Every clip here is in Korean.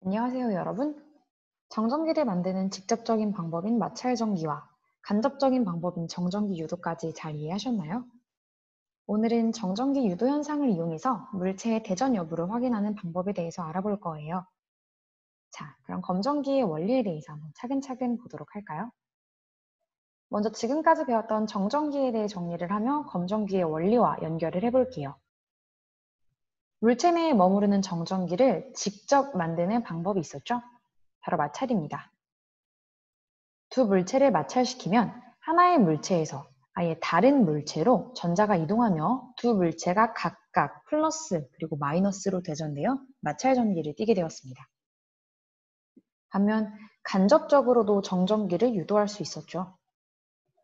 안녕하세요, 여러분. 정전기를 만드는 직접적인 방법인 마찰전기와 간접적인 방법인 정전기 유도까지 잘 이해하셨나요? 오늘은 정전기 유도 현상을 이용해서 물체의 대전 여부를 확인하는 방법에 대해서 알아볼 거예요. 자, 그럼 검전기의 원리에 대해서 한번 차근차근 보도록 할까요? 먼저 지금까지 배웠던 정전기에 대해 정리를 하며 검전기의 원리와 연결을 해볼게요. 물체 내에 머무르는 정전기를 직접 만드는 방법이 있었죠? 바로 마찰입니다. 두 물체를 마찰시키면 하나의 물체에서 아예 다른 물체로 전자가 이동하며 두 물체가 각각 플러스 그리고 마이너스로 대전되어 마찰 전기를 띠게 되었습니다. 반면 간접적으로도 정전기를 유도할 수 있었죠.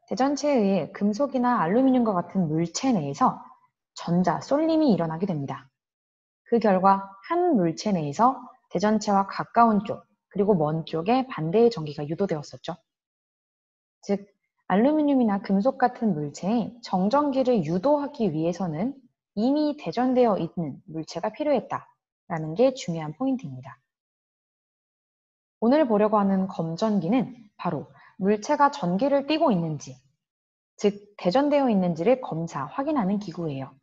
대전체에 의해 금속이나 알루미늄과 같은 물체 내에서 전자, 쏠림이 일어나게 됩니다. 그 결과 한 물체 내에서 대전체와 가까운 쪽, 그리고 먼 쪽에 반대의 전기가 유도되었었죠. 즉, 알루미늄이나 금속 같은 물체에 정전기를 유도하기 위해서는 이미 대전되어 있는 물체가 필요했다라는 게 중요한 포인트입니다. 오늘 보려고 하는 검전기는 바로 물체가 전기를 띠고 있는지, 즉 대전되어 있는지를 검사, 확인하는 기구예요.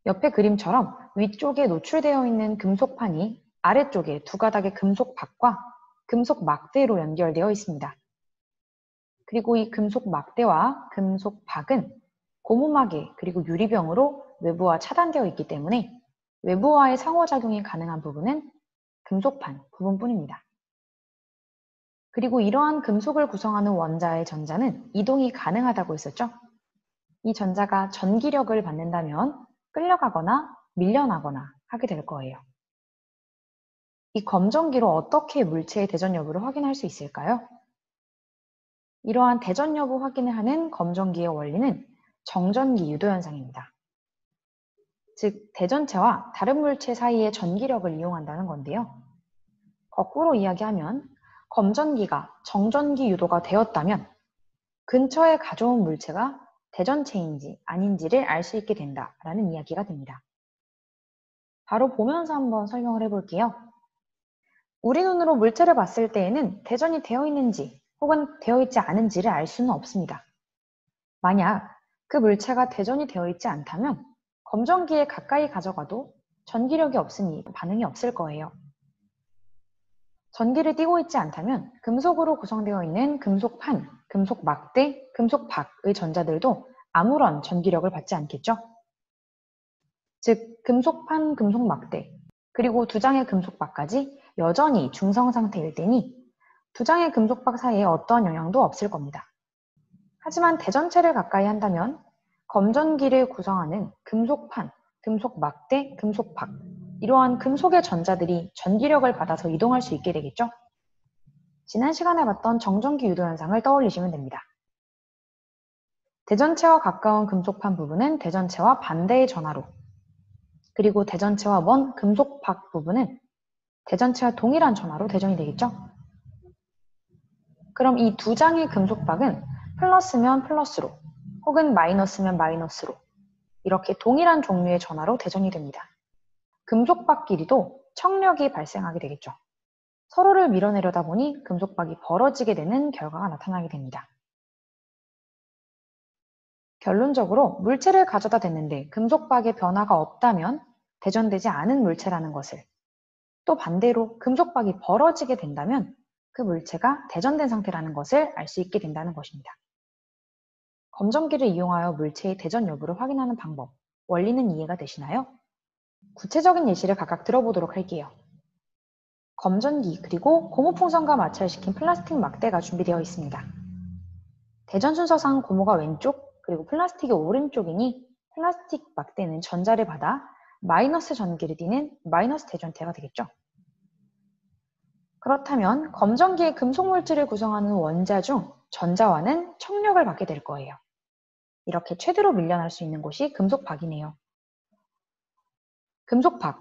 옆의 그림처럼 위쪽에 노출되어 있는 금속판이 아래쪽에 두 가닥의 금속 박과 금속 막대로 연결되어 있습니다. 그리고 이 금속 막대와 금속 박은 고무막에 그리고 유리병으로 외부와 차단되어 있기 때문에 외부와의 상호작용이 가능한 부분은 금속판 부분뿐입니다. 그리고 이러한 금속을 구성하는 원자의 전자는 이동이 가능하다고 했었죠. 이 전자가 전기력을 받는다면 끌려가거나 밀려나거나 하게 될 거예요. 이 검전기로 어떻게 물체의 대전 여부를 확인할 수 있을까요? 이러한 대전 여부 확인을 하는 검전기의 원리는 정전기 유도 현상입니다. 즉, 대전체와 다른 물체 사이의 전기력을 이용한다는 건데요. 거꾸로 이야기하면 검전기가 정전기 유도가 되었다면 근처에 가져온 물체가 대전체인지 아닌지를 알 수 있게 된다라는 이야기가 됩니다. 바로 보면서 한번 설명을 해볼게요. 우리 눈으로 물체를 봤을 때에는 대전이 되어 있는지 혹은 되어 있지 않은지를 알 수는 없습니다. 만약 그 물체가 대전이 되어 있지 않다면 검전기에 가까이 가져가도 전기력이 없으니 반응이 없을 거예요. 전기를 띠고 있지 않다면 금속으로 구성되어 있는 금속판, 금속 막대, 금속 박의 전자들도 아무런 전기력을 받지 않겠죠? 즉, 금속판, 금속 막대, 그리고 두 장의 금속박까지 여전히 중성 상태일 때니 두 장의 금속박 사이에 어떤 영향도 없을 겁니다. 하지만 대전체를 가까이 한다면 검전기를 구성하는 금속판, 금속 막대, 금속박, 이러한 금속의 전자들이 전기력을 받아서 이동할 수 있게 되겠죠? 지난 시간에 봤던 정전기 유도 현상을 떠올리시면 됩니다. 대전체와 가까운 금속판 부분은 대전체와 반대의 전하로, 그리고 대전체와 먼 금속박 부분은 대전체와 동일한 전하로 대전이 되겠죠? 그럼 이 두 장의 금속박은 플러스면 플러스로, 혹은 마이너스면 마이너스로 이렇게 동일한 종류의 전하로 대전이 됩니다. 금속박끼리도 청력이 발생하게 되겠죠. 서로를 밀어내려다 보니 금속박이 벌어지게 되는 결과가 나타나게 됩니다. 결론적으로 물체를 가져다 댔는데 금속박에 변화가 없다면 대전되지 않은 물체라는 것을, 또 반대로 금속박이 벌어지게 된다면 그 물체가 대전된 상태라는 것을 알 수 있게 된다는 것입니다. 검전기를 이용하여 물체의 대전 여부를 확인하는 방법, 원리는 이해가 되시나요? 구체적인 예시를 각각 들어보도록 할게요. 검전기 그리고 고무풍선과 마찰시킨 플라스틱 막대가 준비되어 있습니다. 대전 순서상 고무가 왼쪽 그리고 플라스틱이 오른쪽이니 플라스틱 막대는 전자를 받아 마이너스 전기를 띠는 마이너스 대전체가 되겠죠. 그렇다면 검전기의 금속 물질을 구성하는 원자 중 전자와는 청력을 받게 될 거예요. 이렇게 최대로 밀려날 수 있는 곳이 금속박이네요. 금속박,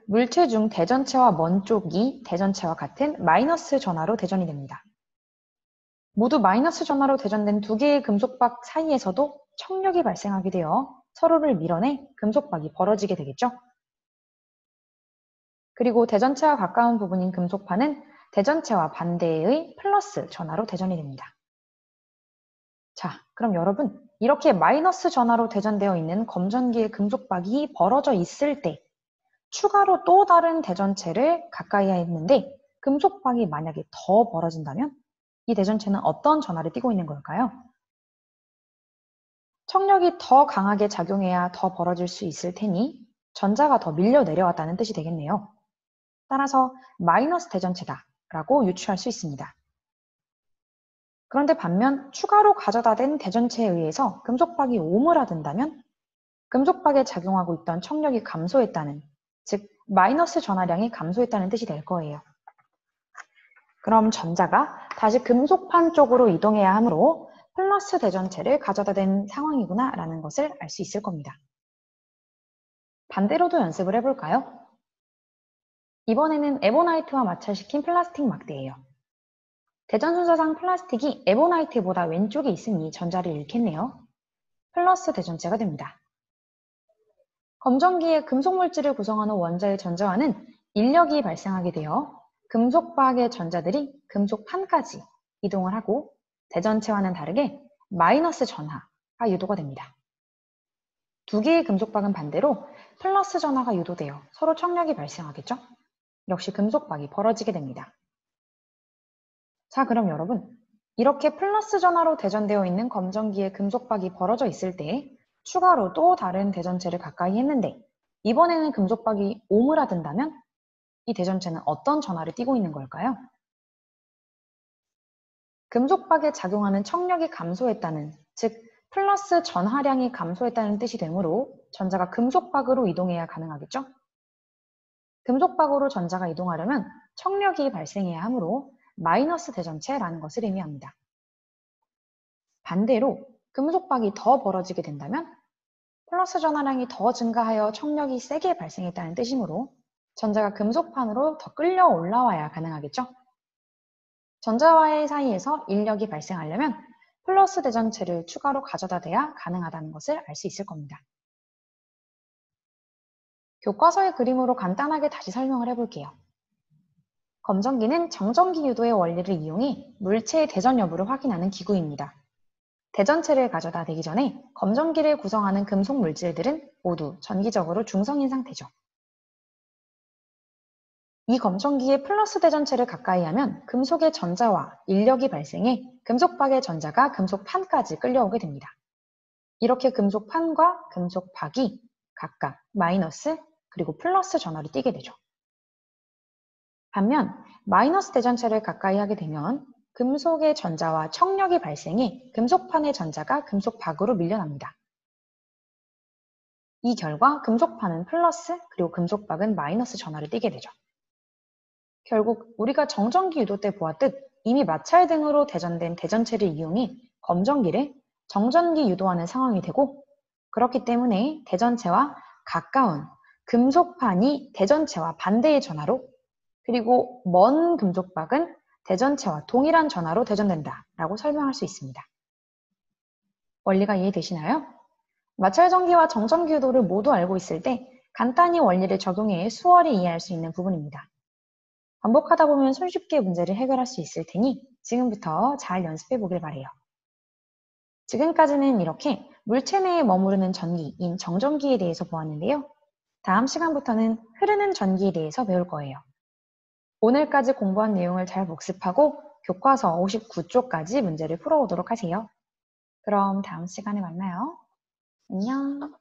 물체 중 대전체와 먼 쪽이 대전체와 같은 마이너스 전하로 대전이 됩니다. 모두 마이너스 전하로 대전된 두 개의 금속박 사이에서도 청력이 발생하게 되어 서로를 밀어내 금속박이 벌어지게 되겠죠? 그리고 대전체와 가까운 부분인 금속판은 대전체와 반대의 플러스 전하로 대전이 됩니다. 자, 그럼 여러분, 이렇게 마이너스 전하로 대전되어 있는 검전기의 금속박이 벌어져 있을 때 추가로 또 다른 대전체를 가까이 했는데 금속박이 만약에 더 벌어진다면 이 대전체는 어떤 전하를 띠고 있는 걸까요? 청력이 더 강하게 작용해야 더 벌어질 수 있을 테니 전자가 더 밀려 내려왔다는 뜻이 되겠네요. 따라서 마이너스 대전체다라고 유추할 수 있습니다. 그런데 반면 추가로 가져다 댄 대전체에 의해서 금속박이 오므라든다면 금속박에 작용하고 있던 청력이 감소했다는, 즉 마이너스 전하량이 감소했다는 뜻이 될 거예요. 그럼 전자가 다시 금속판 쪽으로 이동해야 하므로 플러스 대전체를 가져다 댄 상황이구나 라는 것을 알 수 있을 겁니다. 반대로도 연습을 해볼까요? 이번에는 에보나이트와 마찰시킨 플라스틱 막대예요. 대전 순서상 플라스틱이 에보나이트보다 왼쪽에 있으니 전자를 잃겠네요. 플러스 대전체가 됩니다. 검전기의 금속물질을 구성하는 원자의 전자와는 인력이 발생하게 되어 금속박의 전자들이 금속판까지 이동을 하고 대전체와는 다르게 마이너스 전하가 유도가 됩니다. 두 개의 금속박은 반대로 플러스 전하가 유도되어 서로 청력이 발생하겠죠? 역시 금속박이 벌어지게 됩니다. 자, 그럼 여러분, 이렇게 플러스 전하로 대전되어 있는 검전기의 금속박이 벌어져 있을 때 추가로 또 다른 대전체를 가까이 했는데 이번에는 금속박이 오므라든다면 이 대전체는 어떤 전하를 띠고 있는 걸까요? 금속박에 작용하는 청력이 감소했다는, 즉 플러스 전하량이 감소했다는 뜻이 되므로 전자가 금속박으로 이동해야 가능하겠죠? 금속박으로 전자가 이동하려면 청력이 발생해야 하므로 마이너스 대전체라는 것을 의미합니다. 반대로 금속박이 더 벌어지게 된다면 플러스 전하량이 더 증가하여 청력이 세게 발생했다는 뜻이므로 전자가 금속판으로 더 끌려 올라와야 가능하겠죠? 전자와의 사이에서 인력이 발생하려면 플러스 대전체를 추가로 가져다 대야 가능하다는 것을 알 수 있을 겁니다. 교과서의 그림으로 간단하게 다시 설명을 해볼게요. 검전기는 정전기 유도의 원리를 이용해 물체의 대전 여부를 확인하는 기구입니다. 대전체를 가져다 대기 전에 검전기를 구성하는 금속 물질들은 모두 전기적으로 중성인 상태죠. 이 검전기의 플러스 대전체를 가까이 하면 금속의 전자와 인력이 발생해 금속박의 전자가 금속판까지 끌려오게 됩니다. 이렇게 금속판과 금속박이 각각 마이너스 그리고 플러스 전하를 띠게 되죠. 반면 마이너스 대전체를 가까이 하게 되면 금속의 전자와 청력이 발생해 금속판의 전자가 금속박으로 밀려납니다. 이 결과 금속판은 플러스 그리고 금속박은 마이너스 전하를 띠게 되죠. 결국 우리가 정전기 유도 때 보았듯 이미 마찰 등으로 대전된 대전체를 이용해 검전기를 정전기 유도하는 상황이 되고 그렇기 때문에 대전체와 가까운 금속판이 대전체와 반대의 전하로 그리고 먼 금속박은 대전체와 동일한 전하로 대전된다 라고 설명할 수 있습니다. 원리가 이해되시나요? 마찰전기와 정전기 유도를 모두 알고 있을 때 간단히 원리를 적용해 수월히 이해할 수 있는 부분입니다. 반복하다 보면 손쉽게 문제를 해결할 수 있을 테니 지금부터 잘 연습해 보길 바래요. 지금까지는 이렇게 물체 내에 머무르는 전기인 정전기에 대해서 보았는데요. 다음 시간부터는 흐르는 전기에 대해서 배울 거예요. 오늘까지 공부한 내용을 잘 복습하고 교과서 59쪽까지 문제를 풀어오도록 하세요. 그럼 다음 시간에 만나요. 안녕.